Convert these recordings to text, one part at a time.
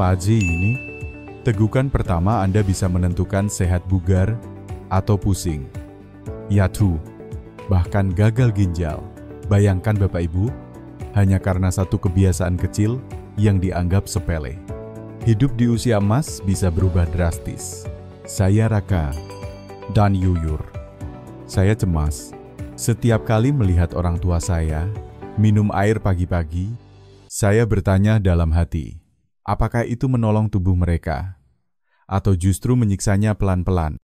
Pagi ini, tegukan pertama Anda bisa menentukan sehat bugar atau pusing. Yaitu, bahkan gagal ginjal. Bayangkan Bapak Ibu, hanya karena satu kebiasaan kecil yang dianggap sepele. Hidup di usia emas bisa berubah drastis. Saya Raka dan Yuyur. Saya cemas. Setiap kali melihat orang tua saya minum air pagi-pagi, saya bertanya dalam hati, apakah itu menolong tubuh mereka? Atau justru menyiksanya pelan-pelan?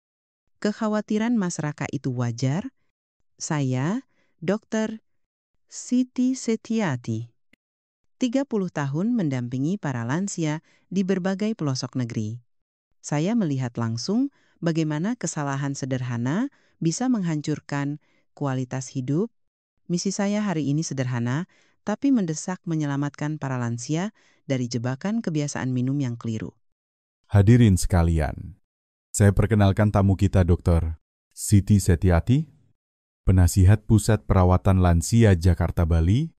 Kekhawatiran Mas Raka itu wajar. Saya, Dr. Siti Setiati, 30 tahun mendampingi para lansia di berbagai pelosok negeri. Saya melihat langsung bagaimana kesalahan sederhana bisa menghancurkan kualitas hidup. Misi saya hari ini sederhana, tapi mendesak menyelamatkan para lansia dari jebakan kebiasaan minum yang keliru. Hadirin sekalian, saya perkenalkan tamu kita Dr. Siti Setiati, penasihat Pusat Perawatan Lansia Jakarta Bali,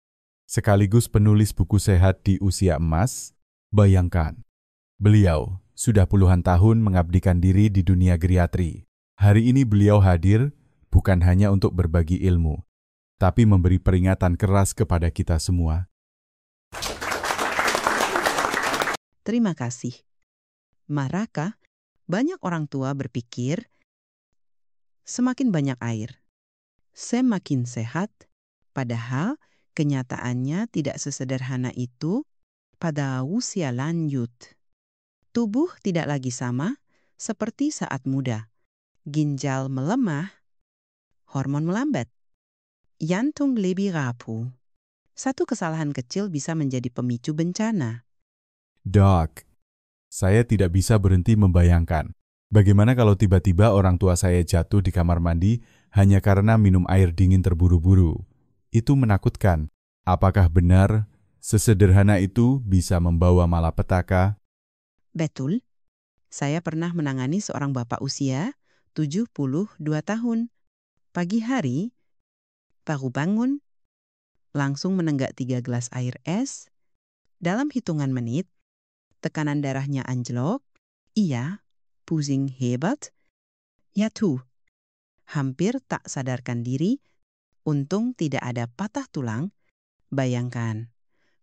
sekaligus penulis buku sehat di usia emas. Bayangkan, beliau sudah puluhan tahun mengabdikan diri di dunia geriatri. Hari ini beliau hadir bukan hanya untuk berbagi ilmu, tapi memberi peringatan keras kepada kita semua. Terima kasih. Mas Raka, banyak orang tua berpikir, semakin banyak air, semakin sehat, padahal kenyataannya tidak sesederhana itu. Pada usia lanjut, tubuh tidak lagi sama seperti saat muda. Ginjal melemah, hormon melambat, jantung lebih rapuh. Satu kesalahan kecil bisa menjadi pemicu bencana. Dok, saya tidak bisa berhenti membayangkan, bagaimana kalau tiba-tiba orang tua saya jatuh di kamar mandi hanya karena minum air dingin terburu-buru. Itu menakutkan. Apakah benar sesederhana itu bisa membawa malapetaka? Betul, saya pernah menangani seorang bapak usia 72 tahun. Pagi hari, baru bangun, langsung menenggak 3 gelas air es. Dalam hitungan menit, tekanan darahnya anjlok. Iya, pusing hebat. Ya tuh, hampir tak sadarkan diri. Untung tidak ada patah tulang. Bayangkan,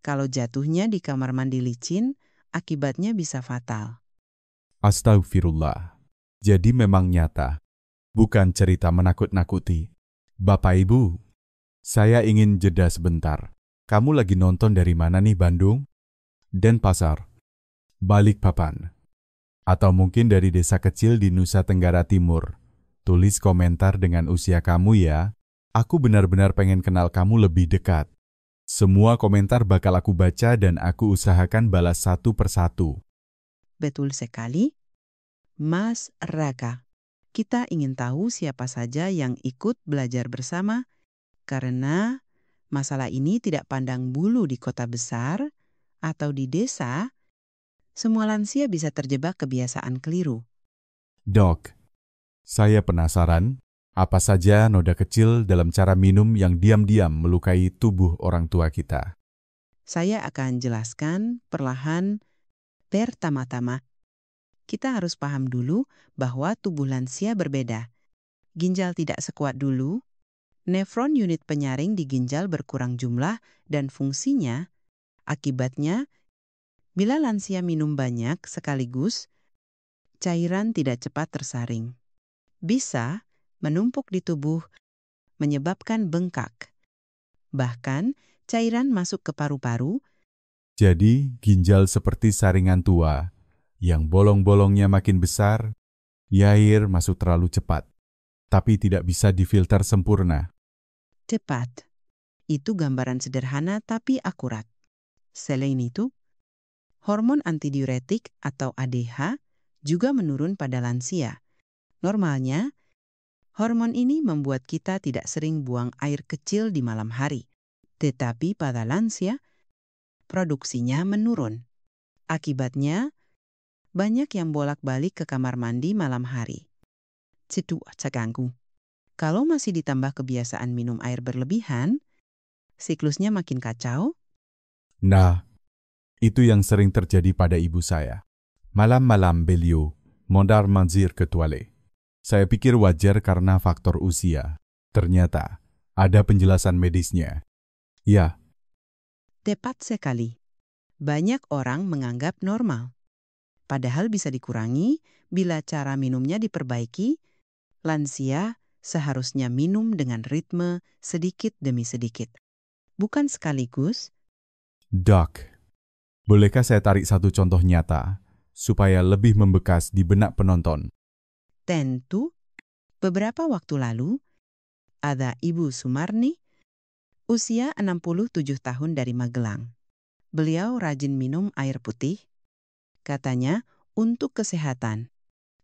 kalau jatuhnya di kamar mandi licin, akibatnya bisa fatal. Astagfirullah. Jadi memang nyata, bukan cerita menakut-nakuti. Bapak Ibu, saya ingin jeda sebentar. Kamu lagi nonton dari mana nih, Bandung? Denpasar, Balikpapan, atau mungkin dari desa kecil di Nusa Tenggara Timur? Tulis komentar dengan usia kamu ya. Aku benar-benar pengen kenal kamu lebih dekat. Semua komentar bakal aku baca dan aku usahakan balas satu persatu. Betul sekali. Mas Raka, kita ingin tahu siapa saja yang ikut belajar bersama, karena masalah ini tidak pandang bulu di kota besar atau di desa. Semua lansia bisa terjebak kebiasaan keliru. Dok, saya penasaran, apa saja noda kecil dalam cara minum yang diam-diam melukai tubuh orang tua kita? Saya akan jelaskan perlahan. Pertama-tama, kita harus paham dulu bahwa tubuh lansia berbeda. Ginjal tidak sekuat dulu. Nefron unit penyaring di ginjal berkurang jumlah dan fungsinya. Akibatnya, bila lansia minum banyak sekaligus, cairan tidak cepat tersaring. Bisa menumpuk di tubuh, menyebabkan bengkak. Bahkan, cairan masuk ke paru-paru. Jadi, ginjal seperti saringan tua, yang bolong-bolongnya makin besar, air masuk terlalu cepat, tapi tidak bisa difilter sempurna. Cepat. Itu gambaran sederhana tapi akurat. Selain itu, hormon antidiuretik atau ADH juga menurun pada lansia. Normalnya, hormon ini membuat kita tidak sering buang air kecil di malam hari. Tetapi pada lansia, produksinya menurun. Akibatnya, banyak yang bolak-balik ke kamar mandi malam hari. Situ terganggu. Kalau masih ditambah kebiasaan minum air berlebihan, siklusnya makin kacau. Nah, Itu yang sering terjadi pada ibu saya. Malam-malam beliau mondar mandir ke toilet. Saya pikir wajar karena faktor usia. Ternyata ada penjelasan medisnya. Ya, Tepat sekali. Banyak orang menganggap normal. Padahal bisa dikurangi bila cara minumnya diperbaiki. Lansia seharusnya minum dengan ritme sedikit demi sedikit. Bukan sekaligus. Doc, bolehkah saya tarik satu contoh nyata supaya lebih membekas di benak penonton? Tentu, beberapa waktu lalu, ada Ibu Sumarni, usia 67 tahun dari Magelang. Beliau rajin minum air putih, katanya untuk kesehatan,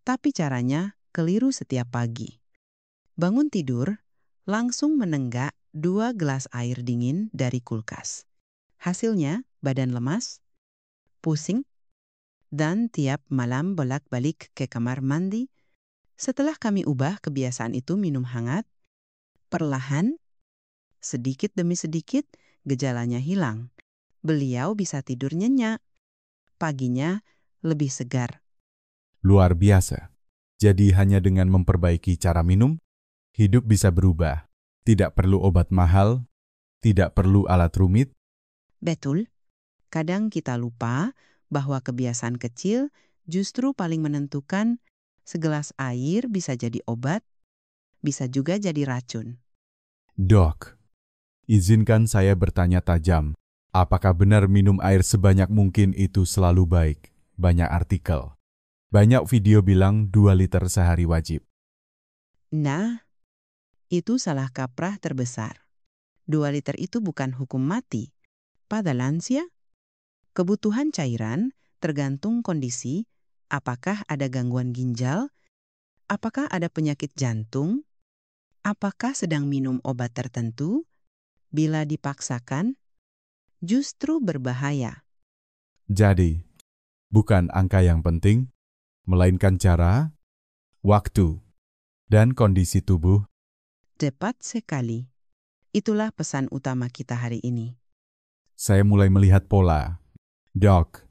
tapi caranya keliru setiap pagi. Bangun tidur, langsung menenggak 2 gelas air dingin dari kulkas. Hasilnya, badan lemas, pusing, dan tiap malam bolak-balik ke kamar mandi. Setelah kami ubah kebiasaan itu minum hangat, perlahan, sedikit demi sedikit, gejalanya hilang. Beliau bisa tidur nyenyak. Paginya lebih segar. Luar biasa. Jadi hanya dengan memperbaiki cara minum, hidup bisa berubah. Tidak perlu obat mahal, tidak perlu alat rumit. Betul, kadang kita lupa bahwa kebiasaan kecil justru paling menentukan. Segelas air bisa jadi obat, bisa juga jadi racun. Dok, izinkan saya bertanya tajam. Apakah benar minum air sebanyak mungkin itu selalu baik? Banyak artikel. Banyak video bilang 2 liter sehari wajib. Nah, itu salah kaprah terbesar. 2 liter itu bukan hukum mati. Pada lansia, kebutuhan cairan tergantung kondisi, apakah ada gangguan ginjal, apakah ada penyakit jantung, apakah sedang minum obat tertentu. Bila dipaksakan, justru berbahaya. Jadi, bukan angka yang penting, melainkan cara, waktu, dan kondisi tubuh. Tepat sekali. Itulah pesan utama kita hari ini. Saya mulai melihat pola. Dok,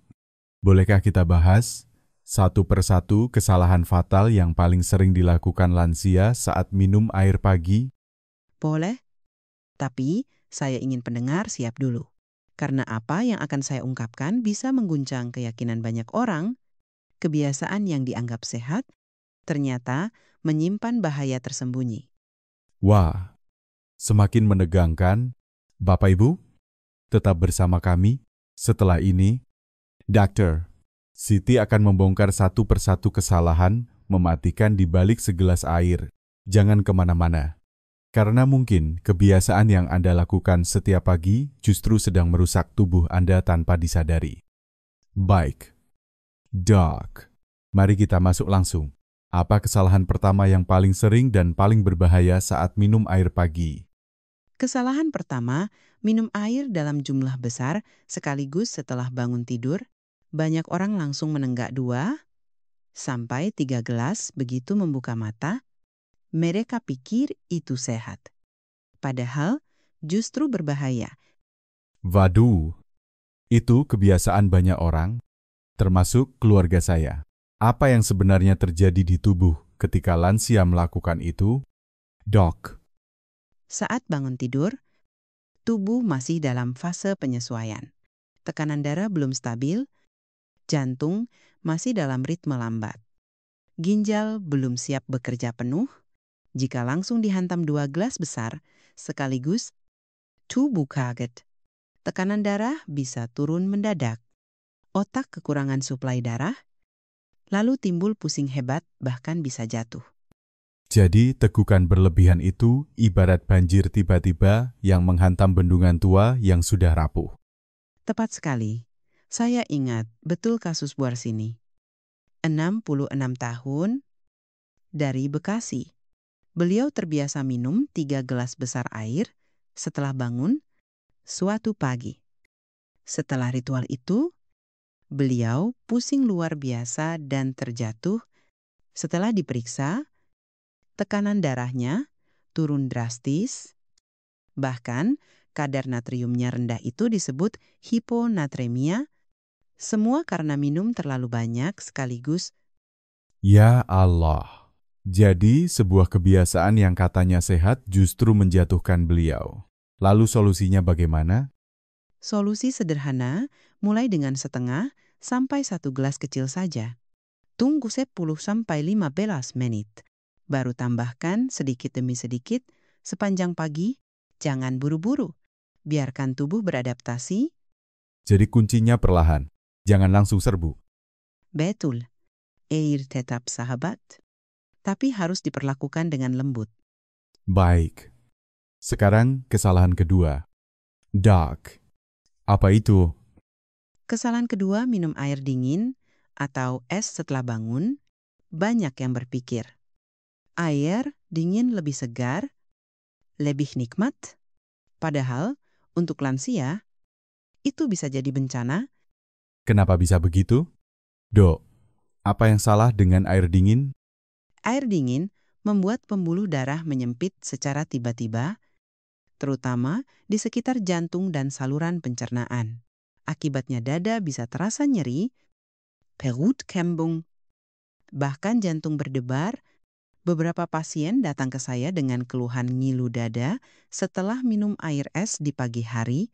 bolehkah kita bahas satu persatu kesalahan fatal yang paling sering dilakukan lansia saat minum air pagi? Boleh? Tapi saya ingin pendengar siap dulu. Karena apa yang akan saya ungkapkan bisa mengguncang keyakinan banyak orang. Kebiasaan yang dianggap sehat ternyata menyimpan bahaya tersembunyi. Wah, semakin menegangkan. Bapak Ibu, tetap bersama kami. Setelah ini, Dokter, Siti akan membongkar satu persatu kesalahan mematikan di balik segelas air. Jangan kemana-mana. Karena mungkin kebiasaan yang Anda lakukan setiap pagi justru sedang merusak tubuh Anda tanpa disadari. Baik. Dok, mari kita masuk langsung. Apa kesalahan pertama yang paling sering dan paling berbahaya saat minum air pagi? Kesalahan pertama, minum air dalam jumlah besar sekaligus setelah bangun tidur. Banyak orang langsung menenggak 2 sampai 3 gelas begitu membuka mata. Mereka pikir itu sehat. Padahal justru berbahaya. Waduh, itu kebiasaan banyak orang, termasuk keluarga saya. Apa yang sebenarnya terjadi di tubuh ketika lansia melakukan itu? Dok, Saat bangun tidur, tubuh masih dalam fase penyesuaian. Tekanan darah belum stabil, jantung masih dalam ritme lambat. Ginjal belum siap bekerja penuh. Jika langsung dihantam 2 gelas besar, sekaligus tubuh kaget. Tekanan darah bisa turun mendadak. Otak kekurangan suplai darah, lalu timbul pusing hebat bahkan bisa jatuh. jadi tegukan berlebihan itu ibarat banjir tiba-tiba yang menghantam bendungan tua yang sudah rapuh. Tepat sekali. Saya ingat betul kasus Buarsini. 66 tahun, dari Bekasi. Beliau terbiasa minum 3 gelas besar air setelah bangun suatu pagi. Setelah ritual itu, beliau pusing luar biasa dan terjatuh. Setelah diperiksa, tekanan darahnya turun drastis. Bahkan kadar natriumnya rendah itu disebut hiponatremia Semua karena minum terlalu banyak sekaligus. Ya Allah. Jadi sebuah kebiasaan yang katanya sehat justru menjatuhkan beliau. Lalu solusinya bagaimana? Solusi sederhana, mulai dengan setengah sampai 1 gelas kecil saja. Tunggu 10-15 menit. Baru tambahkan sedikit demi sedikit sepanjang pagi. Jangan buru-buru. Biarkan tubuh beradaptasi. Jadi kuncinya perlahan. Jangan langsung serbu. Betul. Air tetap sahabat, tapi harus diperlakukan dengan lembut. Baik. Sekarang kesalahan kedua. Dark. Apa itu? Kesalahan kedua, minum air dingin atau es setelah bangun. Banyak yang berpikir, air dingin lebih segar, lebih nikmat. Padahal, untuk lansia, itu bisa jadi bencana. Kenapa bisa begitu? Dok, apa yang salah dengan air dingin? Air dingin membuat pembuluh darah menyempit secara tiba-tiba, terutama di sekitar jantung dan saluran pencernaan. Akibatnya dada bisa terasa nyeri, perut kembung, bahkan jantung berdebar. Beberapa pasien datang ke saya dengan keluhan ngilu dada setelah minum air es di pagi hari.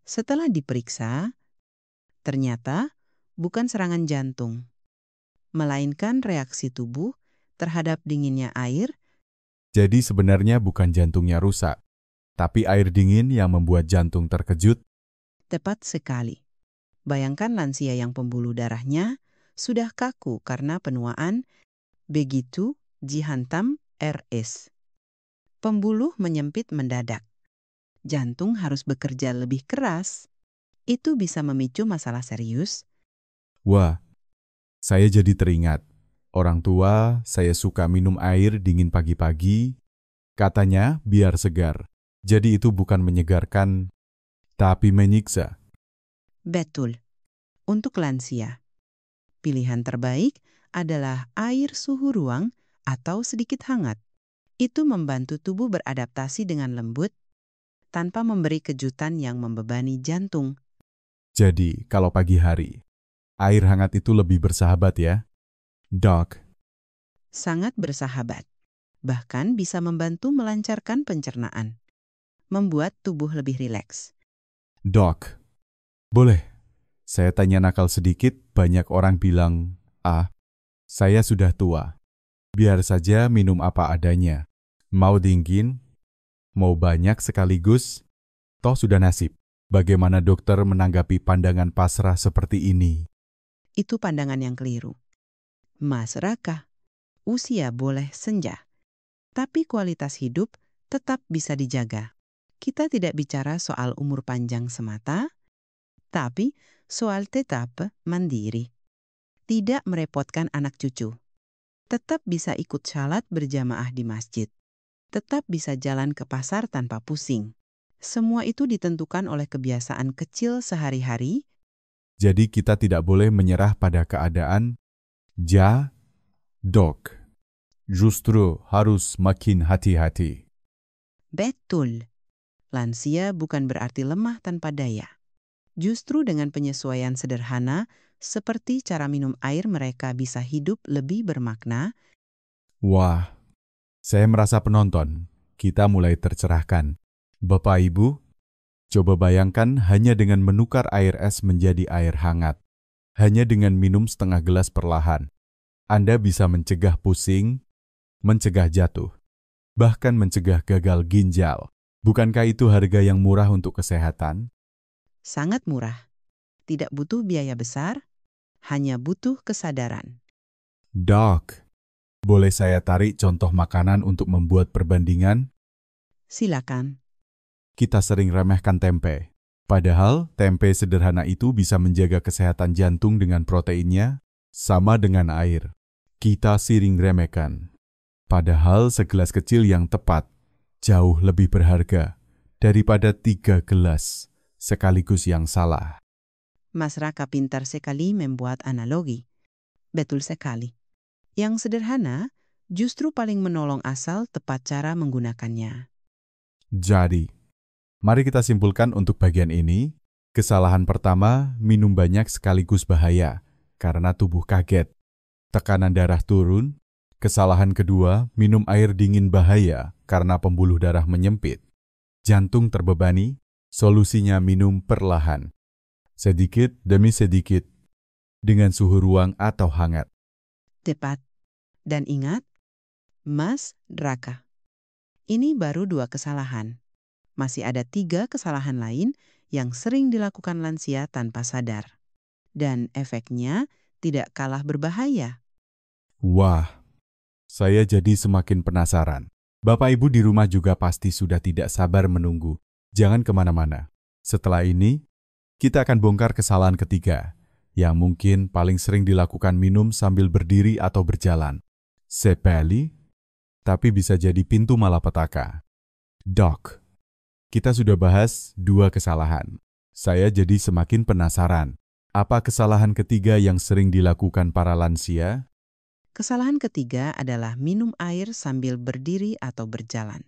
Setelah diperiksa, ternyata bukan serangan jantung, melainkan reaksi tubuh terhadap dinginnya air. Jadi sebenarnya bukan jantungnya rusak, tapi air dingin yang membuat jantung terkejut. Tepat sekali. Bayangkan lansia yang pembuluh darahnya sudah kaku karena penuaan, begitu dihantam RS. Pembuluh menyempit mendadak. Jantung harus bekerja lebih keras. Itu bisa memicu masalah serius. Wah, saya jadi teringat. Orang tua saya suka minum air dingin pagi-pagi. Katanya biar segar. Jadi itu bukan menyegarkan, tapi menyiksa. Betul. Untuk lansia, pilihan terbaik adalah air suhu ruang atau sedikit hangat. Itu membantu tubuh beradaptasi dengan lembut tanpa memberi kejutan yang membebani jantung. Jadi, kalau pagi hari, air hangat itu lebih bersahabat ya? Doc, Sangat bersahabat. Bahkan bisa membantu melancarkan pencernaan. Membuat tubuh lebih rileks. Doc, boleh? Saya tanya nakal sedikit, banyak orang bilang, saya sudah tua. Biar saja minum apa adanya. Mau dingin, mau banyak sekaligus, toh sudah nasib. Bagaimana dokter menanggapi pandangan pasrah seperti ini? Itu pandangan yang keliru. Mas Raka, usia boleh senja, tapi kualitas hidup tetap bisa dijaga. Kita tidak bicara soal umur panjang semata, tapi soal tetap mandiri. Tidak merepotkan anak cucu. Tetap bisa ikut salat berjamaah di masjid. Tetap bisa jalan ke pasar tanpa pusing. Semua itu ditentukan oleh kebiasaan kecil sehari-hari. Jadi kita tidak boleh menyerah pada keadaan. Dok. Justru harus makin hati-hati. Betul. Lansia bukan berarti lemah tanpa daya. Justru dengan penyesuaian sederhana, seperti cara minum air, mereka bisa hidup lebih bermakna. Wah, saya merasa penonton. Kita mulai tercerahkan. Bapak Ibu, coba bayangkan hanya dengan menukar air es menjadi air hangat. Hanya dengan minum setengah gelas perlahan. Anda bisa mencegah pusing, mencegah jatuh, bahkan mencegah gagal ginjal. Bukankah itu harga yang murah untuk kesehatan? Sangat murah. Tidak butuh biaya besar, hanya butuh kesadaran. Doc, boleh saya tarik contoh makanan untuk membuat perbandingan? Silakan. Kita sering remehkan tempe. Padahal tempe sederhana itu bisa menjaga kesehatan jantung dengan proteinnya, sama dengan air. Kita sering remehkan. Padahal segelas kecil yang tepat jauh lebih berharga daripada 3 gelas sekaligus yang salah. Mas Raka pintar sekali membuat analogi. Betul sekali. Yang sederhana justru paling menolong asal tepat cara menggunakannya. Jadi, mari kita simpulkan untuk bagian ini. Kesalahan pertama, minum banyak sekaligus bahaya karena tubuh kaget. Tekanan darah turun. Kesalahan kedua, minum air dingin bahaya karena pembuluh darah menyempit. Jantung terbebani, solusinya minum perlahan. Sedikit demi sedikit, dengan suhu ruang atau hangat. Tepat. Dan ingat, Mas Draka. Ini baru 2 kesalahan. Masih ada 3 kesalahan lain yang sering dilakukan lansia tanpa sadar. Dan efeknya tidak kalah berbahaya. Wah, saya jadi semakin penasaran. Bapak Ibu di rumah juga pasti sudah tidak sabar menunggu. Jangan kemana-mana. Setelah ini, kita akan bongkar kesalahan ketiga, yang mungkin paling sering dilakukan minum sambil berdiri atau berjalan. Sepele, tapi bisa jadi pintu malapetaka. Dok, kita sudah bahas 2 kesalahan. Saya jadi semakin penasaran. Apa kesalahan ketiga yang sering dilakukan para lansia? Kesalahan ketiga adalah minum air sambil berdiri atau berjalan.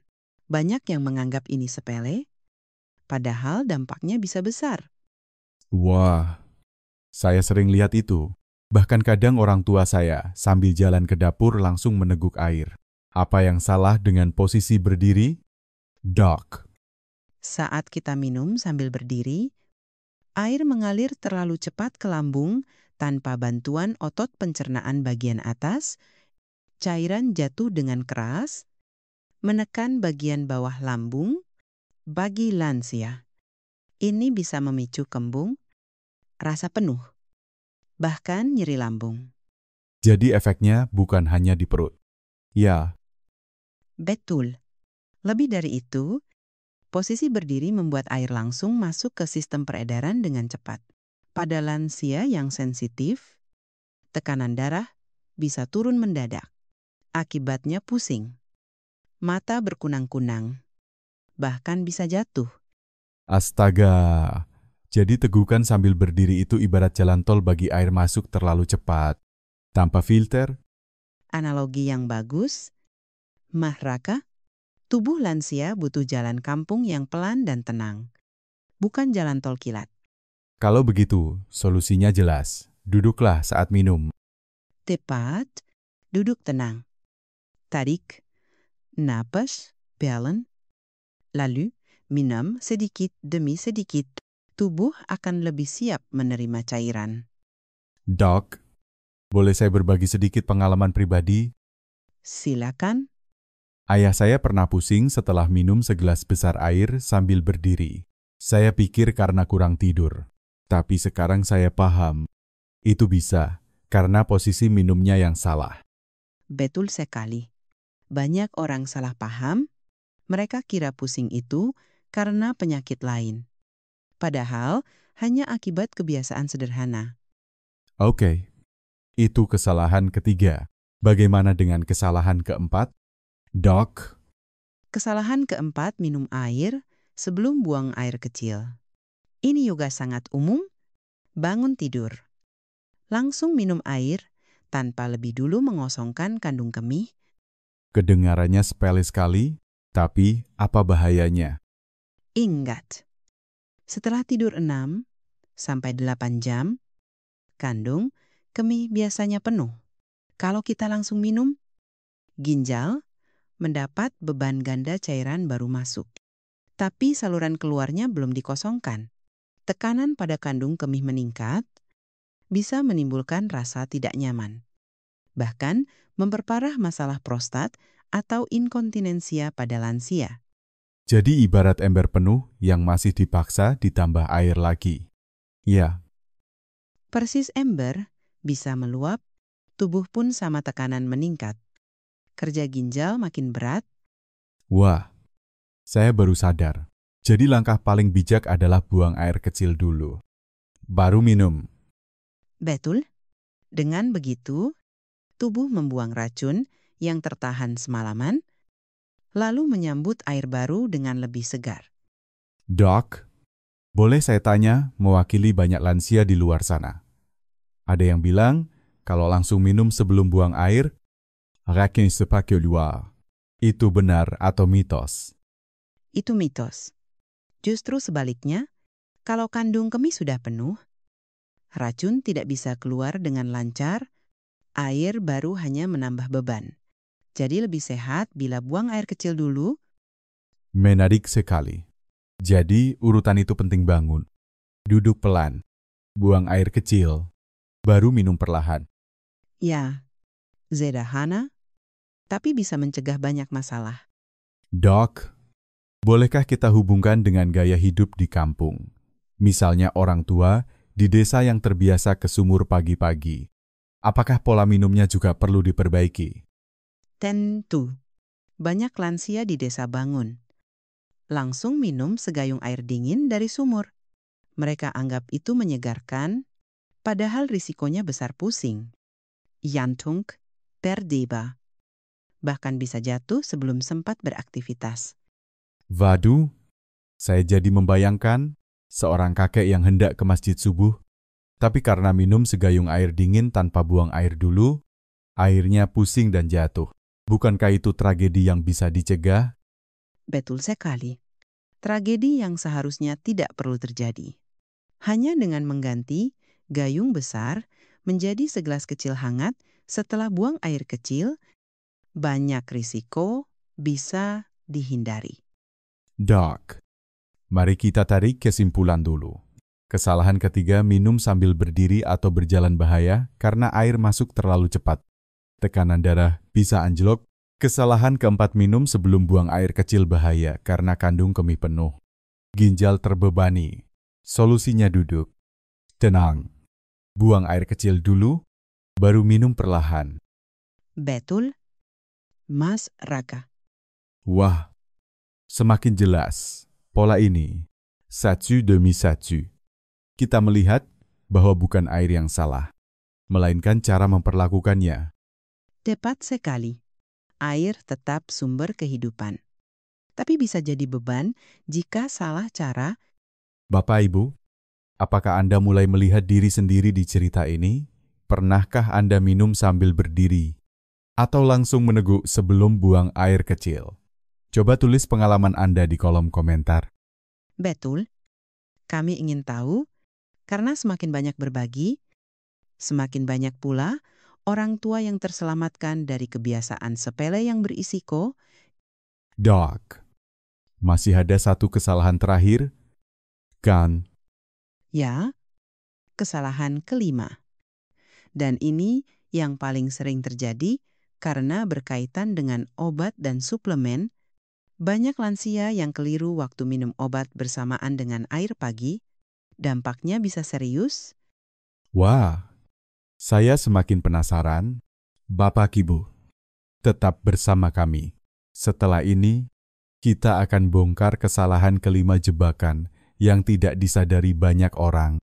Banyak yang menganggap ini sepele, padahal dampaknya bisa besar. Wah, saya sering lihat itu. Bahkan kadang orang tua saya sambil jalan ke dapur langsung meneguk air. Apa yang salah dengan posisi berdiri? Dok, Saat kita minum sambil berdiri, air mengalir terlalu cepat ke lambung tanpa bantuan otot pencernaan bagian atas, cairan jatuh dengan keras, menekan bagian bawah lambung. Bagi lansia, ini bisa memicu kembung, rasa penuh, bahkan nyeri lambung. jadi efeknya bukan hanya di perut. Ya, Betul. Lebih dari itu, posisi berdiri membuat air langsung masuk ke sistem peredaran dengan cepat. Pada lansia yang sensitif, tekanan darah bisa turun mendadak. Akibatnya pusing, mata berkunang-kunang, bahkan bisa jatuh. astaga. Jadi tegukan sambil berdiri itu ibarat jalan tol bagi air masuk terlalu cepat. Tanpa filter, Analogi yang bagus, Mah Raka, tubuh lansia butuh jalan kampung yang pelan dan tenang, bukan jalan tol kilat. kalau begitu, solusinya jelas. Duduklah saat minum. Tepat, duduk tenang. Tarik, napas, pelan. Lalu, minum sedikit demi sedikit. Tubuh akan lebih siap menerima cairan. Dok, boleh saya berbagi sedikit pengalaman pribadi? Silakan. Ayah saya pernah pusing setelah minum segelas besar air sambil berdiri. Saya pikir karena kurang tidur. Tapi sekarang saya paham, itu bisa karena posisi minumnya yang salah. Betul sekali. Banyak orang salah paham. Mereka kira pusing itu karena penyakit lain. Padahal hanya akibat kebiasaan sederhana. Oke, itu kesalahan ketiga. Bagaimana dengan kesalahan keempat? Dok, Kesalahan keempat, minum air sebelum buang air kecil. Ini juga sangat umum. Bangun tidur, langsung minum air tanpa lebih dulu mengosongkan kandung kemih. kedengarannya sepele sekali, tapi apa bahayanya? Ingat, setelah tidur 6 sampai 8 jam, kandung kemih biasanya penuh. Kalau kita langsung minum, ginjal mendapat beban ganda cairan baru masuk. Tapi saluran keluarnya belum dikosongkan. Tekanan pada kandung kemih meningkat, bisa menimbulkan rasa tidak nyaman. Bahkan memperparah masalah prostat atau inkontinensia pada lansia. Jadi ibarat ember penuh yang masih dipaksa ditambah air lagi. Ya, Persis ember bisa meluap, tubuh pun sama tekanan meningkat. Kerja ginjal makin berat. wah, saya baru sadar. Jadi langkah paling bijak adalah buang air kecil dulu. Baru minum. Betul. Dengan begitu, tubuh membuang racun yang tertahan semalaman, lalu menyambut air baru dengan lebih segar. Dok, boleh saya tanya mewakili banyak lansia di luar sana? Ada yang bilang, kalau langsung minum sebelum buang air, rakin sepak keluar. Itu benar atau mitos? Itu mitos. Justru sebaliknya, Kalau kandung kemih sudah penuh, racun tidak bisa keluar dengan lancar, air baru hanya menambah beban. Jadi lebih sehat bila buang air kecil dulu. Menarik sekali. Jadi urutan itu penting bangun. Duduk pelan, buang air kecil, baru minum perlahan. Ya, sederhana, tapi bisa mencegah banyak masalah. Dok, bolehkah kita hubungkan dengan gaya hidup di kampung? Misalnya orang tua di desa yang terbiasa ke sumur pagi-pagi. Apakah pola minumnya juga perlu diperbaiki? Tentu, banyak lansia di desa bangun. Langsung minum segayung air dingin dari sumur. Mereka anggap itu menyegarkan, padahal risikonya besar pusing. Jantung, perdeba. Bahkan bisa jatuh sebelum sempat beraktivitas. Waduh, saya jadi membayangkan seorang kakek yang hendak ke masjid subuh, tapi karena minum segayung air dingin tanpa buang air dulu, airnya pusing dan jatuh. Bukankah itu tragedi yang bisa dicegah? Betul sekali. Tragedi yang seharusnya tidak perlu terjadi. Hanya dengan mengganti gayung besar menjadi segelas kecil hangat setelah buang air kecil, banyak risiko bisa dihindari. Dok, mari kita tarik kesimpulan dulu. Kesalahan ketiga, minum sambil berdiri atau berjalan bahaya karena air masuk terlalu cepat. Tekanan darah bisa anjlok. Kesalahan keempat, minum sebelum buang air kecil bahaya karena kandung kemih penuh. Ginjal terbebani. Solusinya duduk. Tenang. Buang air kecil dulu, baru minum perlahan. Betul, Mas Raka. Wah, semakin jelas pola ini. Satu demi satu. Kita melihat bahwa bukan air yang salah, melainkan cara memperlakukannya. Tepat sekali. Air tetap sumber kehidupan. Tapi bisa jadi beban jika salah cara. Bapak Ibu, apakah Anda mulai melihat diri sendiri di cerita ini? Pernahkah Anda minum sambil berdiri? Atau langsung meneguk sebelum buang air kecil? Coba tulis pengalaman Anda di kolom komentar. Betul, kami ingin tahu karena semakin banyak berbagi, semakin banyak pula orang tua yang terselamatkan dari kebiasaan sepele yang berisiko. Dok, masih ada satu kesalahan terakhir, kan? Ya, kesalahan kelima. Dan ini yang paling sering terjadi karena berkaitan dengan obat dan suplemen. Banyak lansia yang keliru waktu minum obat bersamaan dengan air pagi. Dampaknya bisa serius. Wah, saya semakin penasaran. Bapak Ibu, tetap bersama kami. Setelah ini, kita akan bongkar kesalahan kelima jebakan yang tidak disadari banyak orang,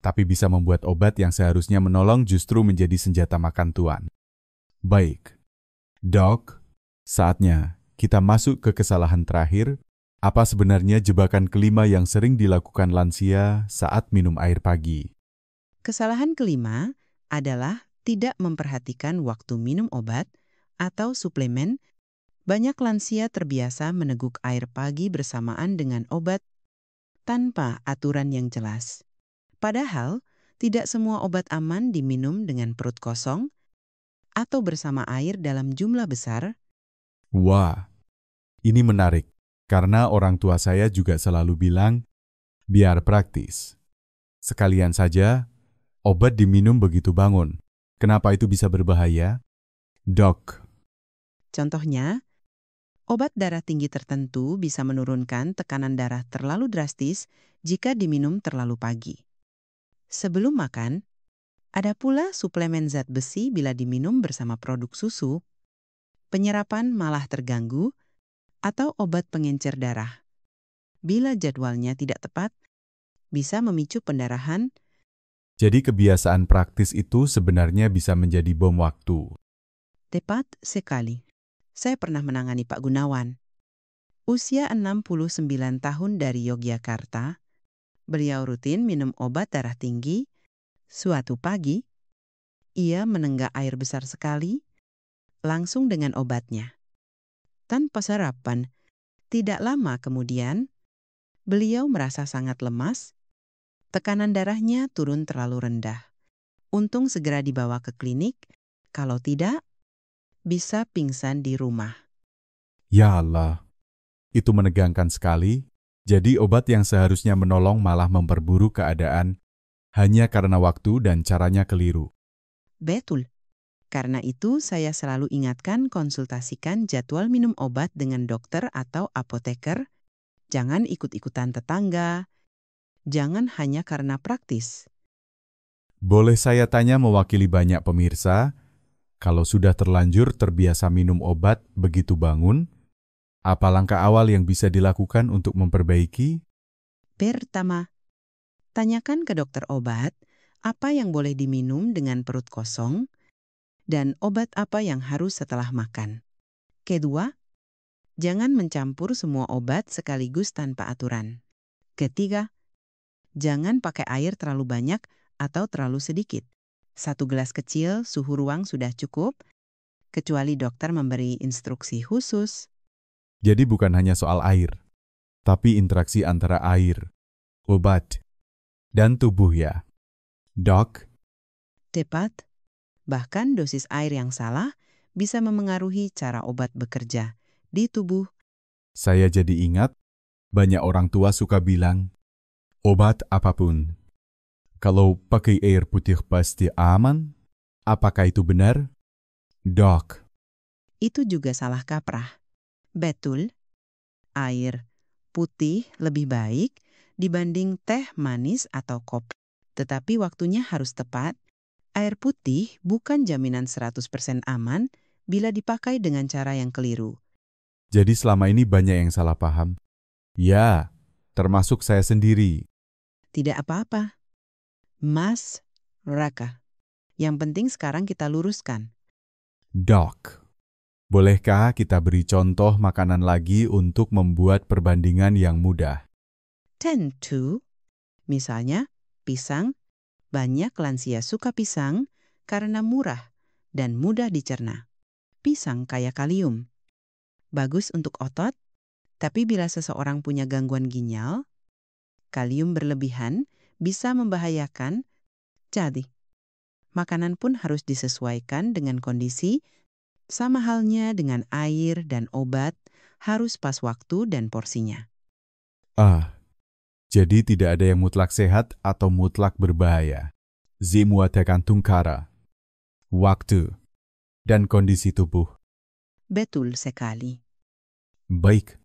tapi bisa membuat obat yang seharusnya menolong justru menjadi senjata makan tuan. Baik, Dok, saatnya kita masuk ke kesalahan terakhir. Apa sebenarnya jebakan kelima yang sering dilakukan lansia saat minum air pagi? Kesalahan kelima adalah tidak memperhatikan waktu minum obat atau suplemen. Banyak lansia terbiasa meneguk air pagi bersamaan dengan obat tanpa aturan yang jelas. Padahal, tidak semua obat aman diminum dengan perut kosong atau bersama air dalam jumlah besar. Wah, ini menarik, karena orang tua saya juga selalu bilang, biar praktis. Sekalian saja, obat diminum begitu bangun. Kenapa itu bisa berbahaya? Dok, Contohnya, obat darah tinggi tertentu bisa menurunkan tekanan darah terlalu drastis jika diminum terlalu pagi. Sebelum makan, ada pula suplemen zat besi bila diminum bersama produk susu. Penyerapan malah terganggu, atau obat pengencer darah. Bila jadwalnya tidak tepat, bisa memicu pendarahan. jadi kebiasaan praktis itu sebenarnya bisa menjadi bom waktu. Tepat sekali. Saya pernah menangani Pak Gunawan. Usia 69 tahun dari Yogyakarta, beliau rutin minum obat darah tinggi. Suatu pagi, ia menenggak air besar sekali, langsung dengan obatnya. Tanpa sarapan, tidak lama kemudian, beliau merasa sangat lemas, Tekanan darahnya turun terlalu rendah. Untung segera dibawa ke klinik, kalau tidak, bisa pingsan di rumah. Ya Allah, itu menegangkan sekali. Jadi obat yang seharusnya menolong malah memperburuk keadaan hanya karena waktu dan caranya keliru. Betul. Karena itu saya selalu ingatkan konsultasikan jadwal minum obat dengan dokter atau apoteker. Jangan ikut-ikutan tetangga. Jangan hanya karena praktis. Boleh saya tanya mewakili banyak pemirsa, kalau sudah terlanjur terbiasa minum obat begitu bangun, apa langkah awal yang bisa dilakukan untuk memperbaiki? Pertama, tanyakan ke dokter obat apa yang boleh diminum dengan perut kosong dan obat apa yang harus setelah makan. Kedua, jangan mencampur semua obat sekaligus tanpa aturan. Ketiga, jangan pakai air terlalu banyak atau terlalu sedikit. 1 gelas kecil suhu ruang sudah cukup, kecuali dokter memberi instruksi khusus. Jadi bukan hanya soal air, tapi interaksi antara air, obat, dan tubuh ya. Dok, Tepat, bahkan dosis air yang salah bisa memengaruhi cara obat bekerja di tubuh. saya jadi ingat, banyak orang tua suka bilang, obat apapun, kalau pakai air putih pasti aman. Apakah itu benar? Dok, Itu juga salah kaprah. Betul, air putih lebih baik dibanding teh manis atau kopi. Tetapi waktunya harus tepat. Air putih bukan jaminan 100% aman bila dipakai dengan cara yang keliru. jadi selama ini banyak yang salah paham. Ya, termasuk saya sendiri. Tidak apa-apa. Mas Raka. Yang penting sekarang kita luruskan. Dok, bolehkah kita beri contoh makanan lagi untuk membuat perbandingan yang mudah? Tentu, misalnya pisang. Banyak lansia suka pisang karena murah dan mudah dicerna. Pisang kaya kalium. Bagus untuk otot, tapi bila seseorang punya gangguan ginjal, kalium berlebihan bisa membahayakan. Jadi, makanan pun harus disesuaikan dengan kondisi, sama halnya dengan air dan obat, harus pas waktu dan porsinya. Jadi tidak ada yang mutlak sehat atau mutlak berbahaya. Semua tergantung cara, waktu, dan kondisi tubuh. Betul sekali. Baik,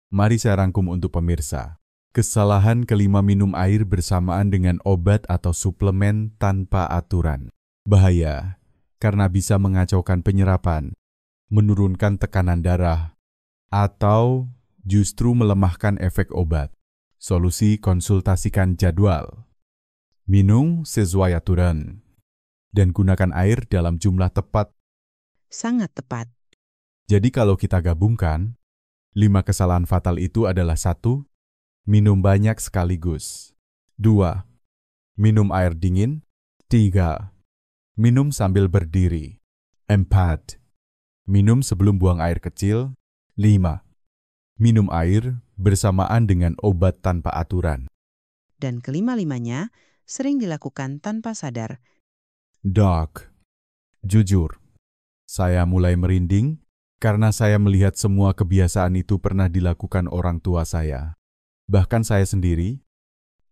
mari saya rangkum untuk pemirsa. Kesalahan kelima minum air bersamaan dengan obat atau suplemen tanpa aturan. Bahaya, karena bisa mengacaukan penyerapan, menurunkan tekanan darah, atau justru melemahkan efek obat. Solusi konsultasikan jadwal. Minum sesuai aturan. Dan gunakan air dalam jumlah tepat. Sangat tepat. Jadi kalau kita gabungkan, 5 kesalahan fatal itu adalah 1. Minum banyak sekaligus. 2. Minum air dingin. 3. Minum sambil berdiri. 4. Minum sebelum buang air kecil. 5. Minum air bersamaan dengan obat tanpa aturan. Dan kelima-limanya sering dilakukan tanpa sadar. Dok, jujur, saya mulai merinding karena saya melihat semua kebiasaan itu pernah dilakukan orang tua saya. Bahkan saya sendiri.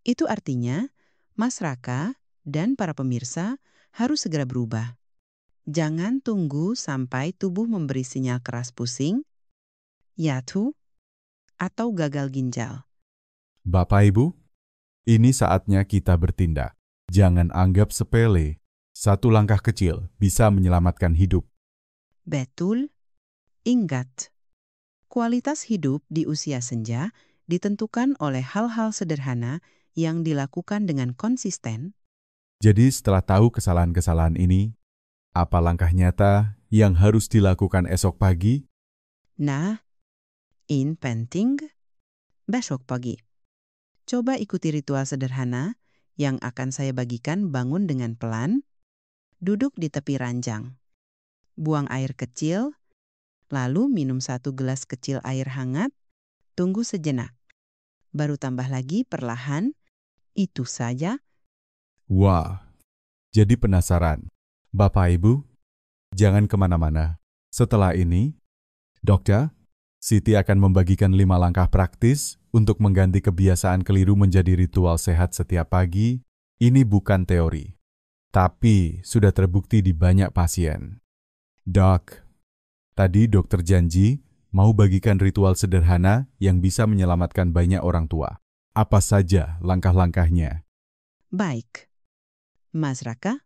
Itu artinya, Mas Raka dan para pemirsa harus segera berubah. Jangan tunggu sampai tubuh memberi sinyal keras pusing, yatu, atau gagal ginjal. Bapak Ibu, ini saatnya kita bertindak. Jangan anggap sepele. 1 langkah kecil bisa menyelamatkan hidup. Betul, ingat. Kualitas hidup di usia senja ditentukan oleh hal-hal sederhana yang dilakukan dengan konsisten. Jadi setelah tahu kesalahan-kesalahan ini, apa langkah nyata yang harus dilakukan esok pagi? Nah, in penting, besok pagi. Coba ikuti ritual sederhana yang akan saya bagikan. Bangun dengan pelan, duduk di tepi ranjang, buang air kecil, lalu minum 1 gelas kecil air hangat, tunggu sejenak. Baru tambah lagi perlahan, Itu saja. Wah, jadi penasaran. Bapak Ibu, jangan kemana-mana. Setelah ini, Dokter, Siti akan membagikan 5 langkah praktis untuk mengganti kebiasaan keliru menjadi ritual sehat setiap pagi. Ini bukan teori, tapi sudah terbukti di banyak pasien. Dok, tadi dokter janji mau bagikan ritual sederhana yang bisa menyelamatkan banyak orang tua. Apa saja langkah-langkahnya? Baik. Mas Raka,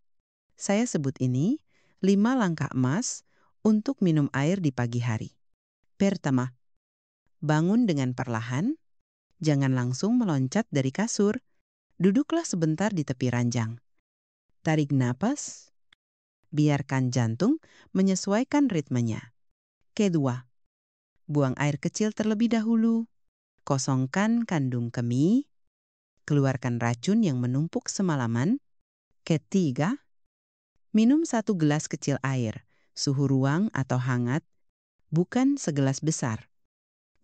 saya sebut ini 5 langkah emas untuk minum air di pagi hari. Pertama, bangun dengan perlahan, jangan langsung meloncat dari kasur. Duduklah sebentar di tepi ranjang. Tarik napas, biarkan jantung menyesuaikan ritmenya. Kedua, buang air kecil terlebih dahulu. Kosongkan kandung kemih, keluarkan racun yang menumpuk semalaman. Ketiga, minum 1 gelas kecil air, suhu ruang atau hangat, bukan segelas besar.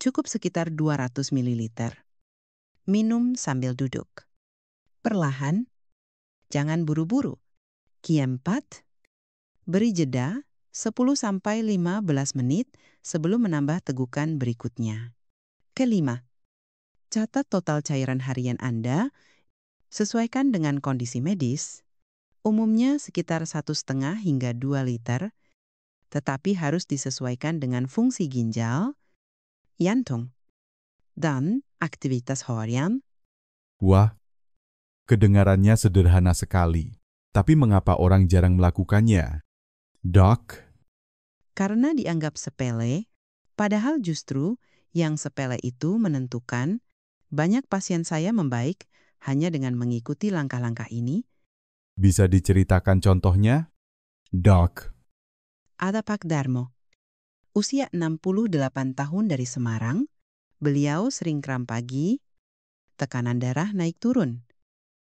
Cukup sekitar 200 ml. Minum sambil duduk. Perlahan, jangan buru-buru. Keempat, beri jeda 10-15 menit sebelum menambah tegukan berikutnya. Kelima, catat total cairan harian Anda, sesuaikan dengan kondisi medis, umumnya sekitar 1,5 hingga 2 liter, tetapi harus disesuaikan dengan fungsi ginjal, jantung, dan aktivitas harian. Wah, kedengarannya sederhana sekali. Tapi mengapa orang jarang melakukannya? Dok, Karena dianggap sepele, padahal justru yang sepele itu menentukan. Banyak pasien saya membaik hanya dengan mengikuti langkah-langkah ini. bisa diceritakan contohnya? Dok, Ada Pak Darmo, usia 68 tahun dari Semarang. Beliau sering kram pagi, tekanan darah naik turun.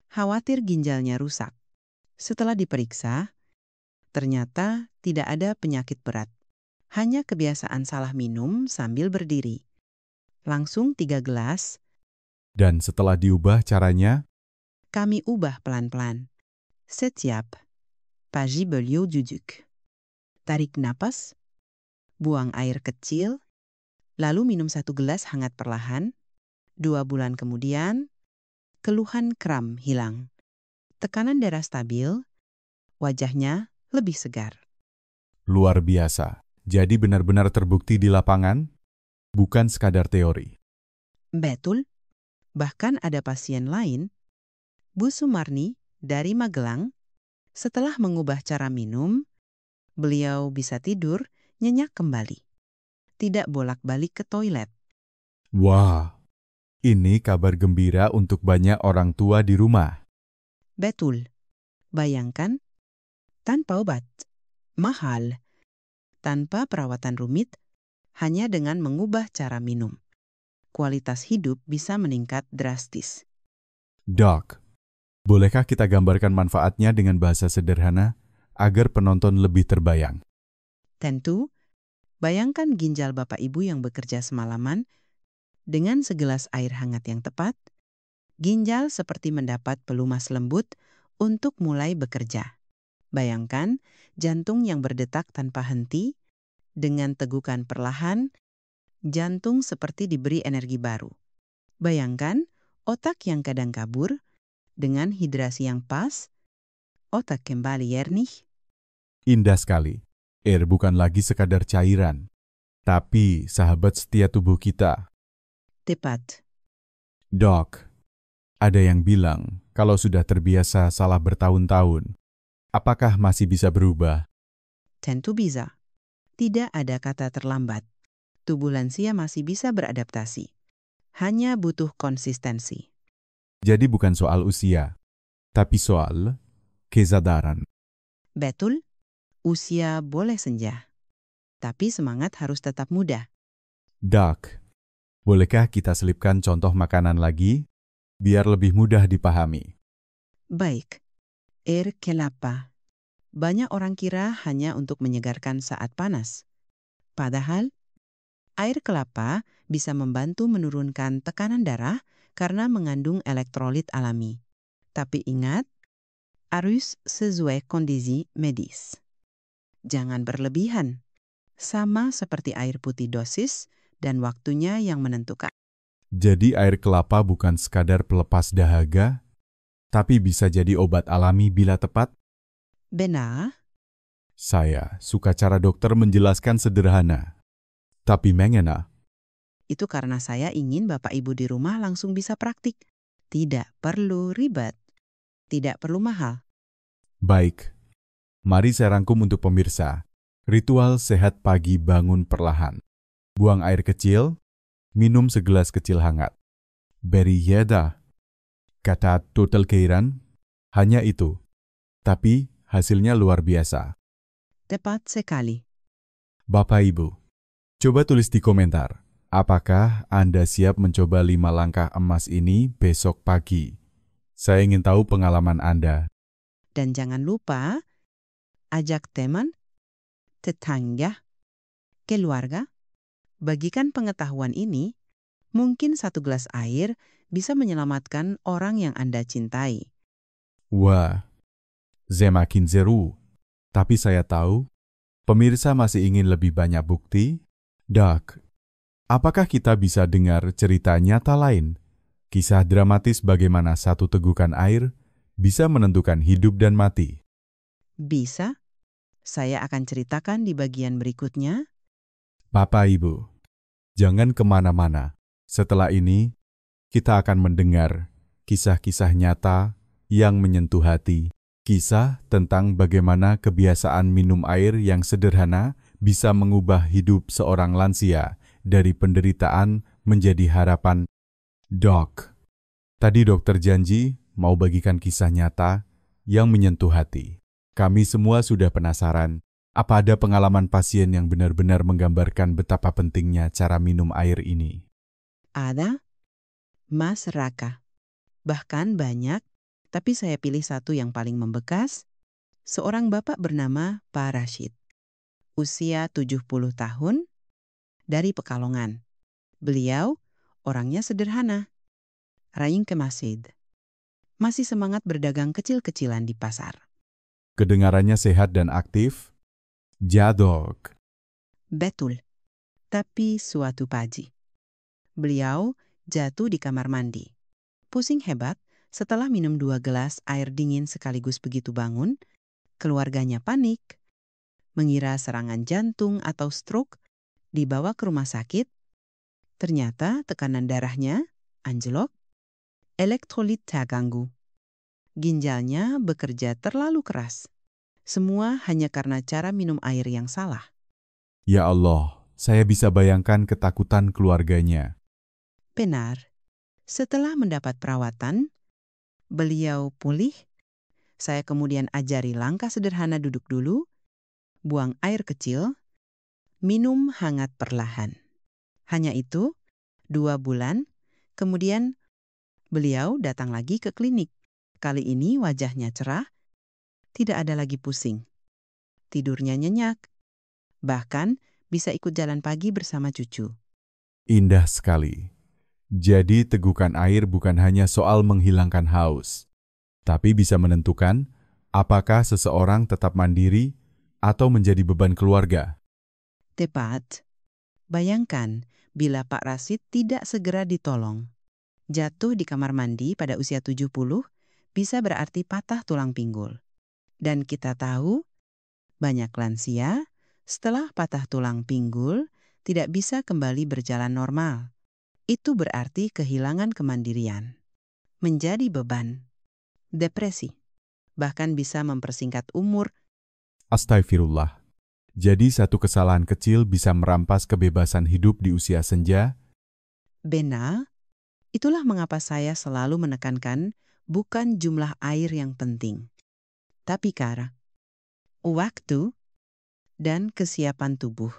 Khawatir ginjalnya rusak. Setelah diperiksa, ternyata tidak ada penyakit berat. Hanya kebiasaan salah minum sambil berdiri. Langsung 3 gelas, dan setelah diubah caranya, kami ubah pelan-pelan. Setiap pagi beliau duduk. Tarik napas, buang air kecil, lalu minum 1 gelas hangat perlahan. 2 bulan kemudian, keluhan kram hilang. Tekanan darah stabil, wajahnya lebih segar. luar biasa. Jadi benar-benar terbukti di lapangan, bukan sekadar teori. Betul, bahkan ada pasien lain, Bu Sumarni dari Magelang, setelah mengubah cara minum, beliau bisa tidur nyenyak kembali. Tidak bolak-balik ke toilet. Wah, ini kabar gembira untuk banyak orang tua di rumah. Betul, bayangkan, tanpa obat, mahal, tanpa perawatan rumit, hanya dengan mengubah cara minum. Kualitas hidup bisa meningkat drastis. Dok, bolehkah kita gambarkan manfaatnya dengan bahasa sederhana agar penonton lebih terbayang? Tentu, bayangkan ginjal Bapak Ibu yang bekerja semalaman dengan segelas air hangat yang tepat, ginjal seperti mendapat pelumas lembut untuk mulai bekerja. Bayangkan jantung yang berdetak tanpa henti, dengan tegukan perlahan, jantung seperti diberi energi baru. Bayangkan otak yang kadang kabur, dengan hidrasi yang pas, otak kembali jernih. Indah sekali. Air bukan lagi sekadar cairan, tapi sahabat setia tubuh kita. Tepat. Dok, ada yang bilang kalau sudah terbiasa salah bertahun-tahun, apakah masih bisa berubah? Tentu bisa. Tidak ada kata terlambat. Tubuh lansia masih bisa beradaptasi. Hanya butuh konsistensi. Jadi bukan soal usia, tapi soal kesadaran. Betul, usia boleh senja. Tapi semangat harus tetap muda. Dok, bolehkah kita selipkan contoh makanan lagi, biar lebih mudah dipahami? Baik, air kelapa. Banyak orang kira hanya untuk menyegarkan saat panas. Padahal, air kelapa bisa membantu menurunkan tekanan darah karena mengandung elektrolit alami. Tapi ingat, harus sesuai kondisi medis. Jangan berlebihan, sama seperti air putih dosis dan waktunya yang menentukan. Jadi air kelapa bukan sekadar pelepas dahaga, tapi bisa jadi obat alami bila tepat? Benar, Saya suka cara dokter menjelaskan sederhana. Tapi mengena, itu karena saya ingin Bapak Ibu di rumah langsung bisa praktik. Tidak perlu ribet, tidak perlu mahal. baik. Mari saya rangkum untuk pemirsa. Ritual sehat pagi bangun perlahan. Buang air kecil, minum segelas kecil hangat. Beri yeda. Kata total keiran, hanya itu. Tapi hasilnya luar biasa. Tepat sekali. Bapak Ibu, coba tulis di komentar. Apakah Anda siap mencoba 5 langkah emas ini besok pagi? Saya ingin tahu pengalaman Anda. Dan jangan lupa, ajak teman, tetangga, keluarga. Bagikan pengetahuan ini, mungkin 1 gelas air bisa menyelamatkan orang yang Anda cintai. Wah, semakin seru. Tapi saya tahu, pemirsa masih ingin lebih banyak bukti. Dok, apakah kita bisa dengar cerita nyata lain? Kisah dramatis bagaimana satu tegukan air bisa menentukan hidup dan mati. Bisa? Saya akan ceritakan di bagian berikutnya. Bapak Ibu, jangan kemana-mana. Setelah ini, kita akan mendengar kisah-kisah nyata yang menyentuh hati. Kisah tentang bagaimana kebiasaan minum air yang sederhana bisa mengubah hidup seorang lansia dari penderitaan menjadi harapan. Dok, tadi dokter janji mau bagikan kisah nyata yang menyentuh hati. Kami semua sudah penasaran, apa ada pengalaman pasien yang benar-benar menggambarkan betapa pentingnya cara minum air ini? Ada, Mas Raka. Bahkan banyak, tapi saya pilih satu yang paling membekas. Seorang bapak bernama Pak Rashid. Usia 70 tahun, dari Pekalongan. Beliau orangnya sederhana, rajin ke masjid. Masih semangat berdagang kecil-kecilan di pasar. Kedengarannya sehat dan aktif? Jadok. Betul. Tapi suatu pagi, beliau jatuh di kamar mandi. Pusing hebat setelah minum 2 gelas air dingin sekaligus. Begitu bangun, keluarganya panik, mengira serangan jantung atau stroke. Dibawa ke rumah sakit. Ternyata tekanan darahnya anjlok, elektrolit terganggu. Ginjalnya bekerja terlalu keras. Semua hanya karena cara minum air yang salah. Ya Allah, saya bisa bayangkan ketakutan keluarganya. Benar. Setelah mendapat perawatan, beliau pulih. Saya kemudian ajari langkah sederhana: duduk dulu, buang air kecil, minum hangat perlahan. Hanya itu, 2 bulan, kemudian beliau datang lagi ke klinik. Kali ini wajahnya cerah, tidak ada lagi pusing. Tidurnya nyenyak, bahkan bisa ikut jalan pagi bersama cucu. Indah sekali. Jadi tegukan air bukan hanya soal menghilangkan haus, tapi bisa menentukan apakah seseorang tetap mandiri atau menjadi beban keluarga. Tepat. Bayangkan bila Pak Rashid tidak segera ditolong. Jatuh di kamar mandi pada usia 70 bisa berarti patah tulang pinggul. Dan kita tahu, banyak lansia setelah patah tulang pinggul tidak bisa kembali berjalan normal. Itu berarti kehilangan kemandirian, menjadi beban, depresi, bahkan bisa mempersingkat umur. Astagfirullah. Jadi satu kesalahan kecil bisa merampas kebebasan hidup di usia senja? Benar, itulah mengapa saya selalu menekankan bukan jumlah air yang penting, tapi cara, waktu, dan kesiapan tubuh.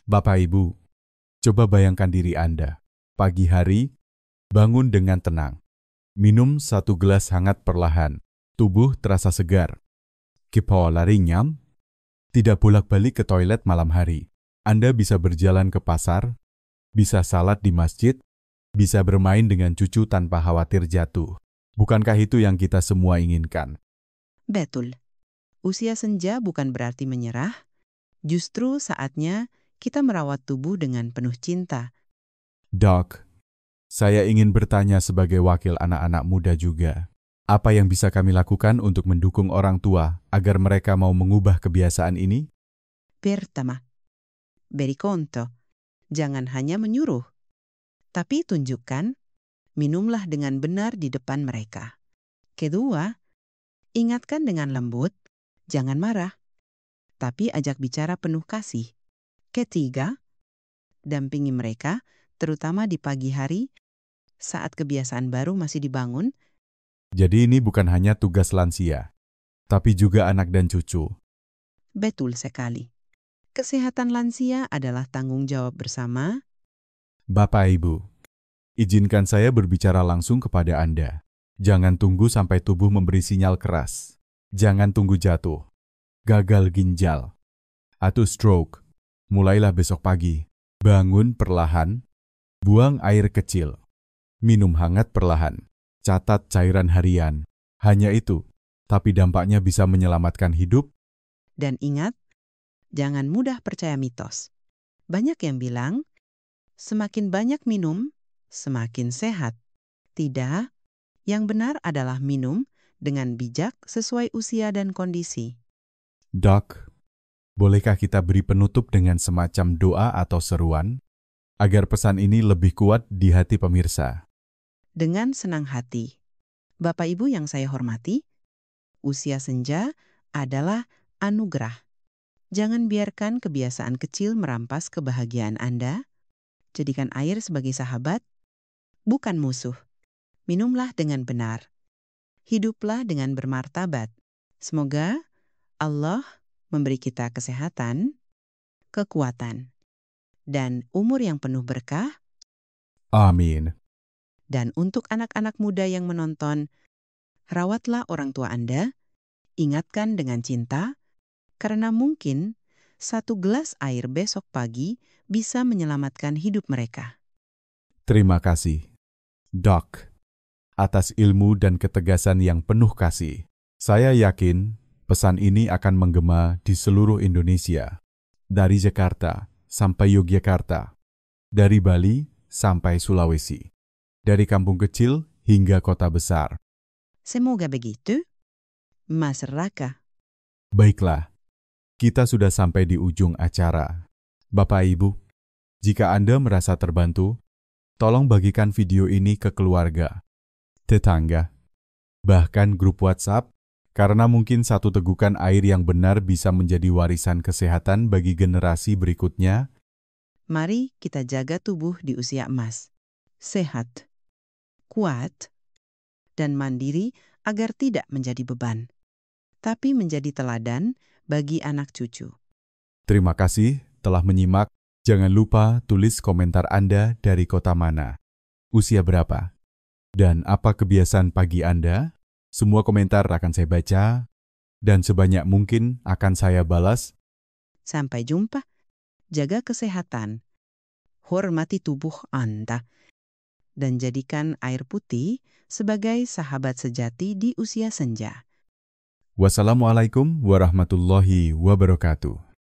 Bapak Ibu, coba bayangkan diri Anda. Pagi hari, bangun dengan tenang. Minum 1 gelas hangat perlahan. Tubuh terasa segar. Kepala ringan. Tidak bolak-balik ke toilet malam hari. Anda bisa berjalan ke pasar, bisa salat di masjid, bisa bermain dengan cucu tanpa khawatir jatuh. Bukankah itu yang kita semua inginkan? Betul. Usia senja bukan berarti menyerah, justru saatnya kita merawat tubuh dengan penuh cinta. Dok, saya ingin bertanya sebagai wakil anak-anak muda juga. Apa yang bisa kami lakukan untuk mendukung orang tua agar mereka mau mengubah kebiasaan ini? Pertama, beri contoh. Jangan hanya menyuruh, tapi tunjukkan, minumlah dengan benar di depan mereka. Kedua, ingatkan dengan lembut, jangan marah, tapi ajak bicara penuh kasih. Ketiga, dampingi mereka, terutama di pagi hari, saat kebiasaan baru masih dibangun. Jadi ini bukan hanya tugas lansia, tapi juga anak dan cucu. Betul sekali. Kesehatan lansia adalah tanggung jawab bersama. Bapak Ibu, izinkan saya berbicara langsung kepada Anda. Jangan tunggu sampai tubuh memberi sinyal keras. Jangan tunggu jatuh, gagal ginjal, atau stroke. Mulailah besok pagi. Bangun perlahan, buang air kecil, minum hangat perlahan, catat cairan harian. Hanya itu, tapi dampaknya bisa menyelamatkan hidup. Dan ingat, jangan mudah percaya mitos. Banyak yang bilang, semakin banyak minum, semakin sehat. Tidak, yang benar adalah minum dengan bijak sesuai usia dan kondisi. Dok, bolehkah kita beri penutup dengan semacam doa atau seruan, agar pesan ini lebih kuat di hati pemirsa? Dengan senang hati. Bapak Ibu yang saya hormati, usia senja adalah anugerah. Jangan biarkan kebiasaan kecil merampas kebahagiaan Anda. Jadikan air sebagai sahabat, bukan musuh. Minumlah dengan benar. Hiduplah dengan bermartabat. Semoga Allah memberi kita kesehatan, kekuatan, dan umur yang penuh berkah. Amin. Dan untuk anak-anak muda yang menonton, rawatlah orang tua Anda, ingatkan dengan cinta, karena mungkin 1 gelas air besok pagi bisa menyelamatkan hidup mereka. Terima kasih, Dok, atas ilmu dan ketegasan yang penuh kasih. Saya yakin pesan ini akan menggema di seluruh Indonesia, dari Jakarta sampai Yogyakarta, dari Bali sampai Sulawesi, dari kampung kecil hingga kota besar. Semoga begitu, Mas Raka. Baiklah, kita sudah sampai di ujung acara. Bapak Ibu, jika Anda merasa terbantu, tolong bagikan video ini ke keluarga, tetangga, bahkan grup WhatsApp, karena mungkin satu tegukan air yang benar bisa menjadi warisan kesehatan bagi generasi berikutnya. Mari kita jaga tubuh di usia emas. Sehat, kuat, dan mandiri agar tidak menjadi beban, tapi menjadi teladan bagi anak cucu. Terima kasih telah menyimak. Jangan lupa tulis komentar Anda dari kota mana, usia berapa, dan apa kebiasaan pagi Anda. Semua komentar akan saya baca, dan sebanyak mungkin akan saya balas. Sampai jumpa. Jaga kesehatan, hormati tubuh Anda, dan jadikan air putih sebagai sahabat sejati di usia senja. Wassalamualaikum warahmatullahi wabarakatuh.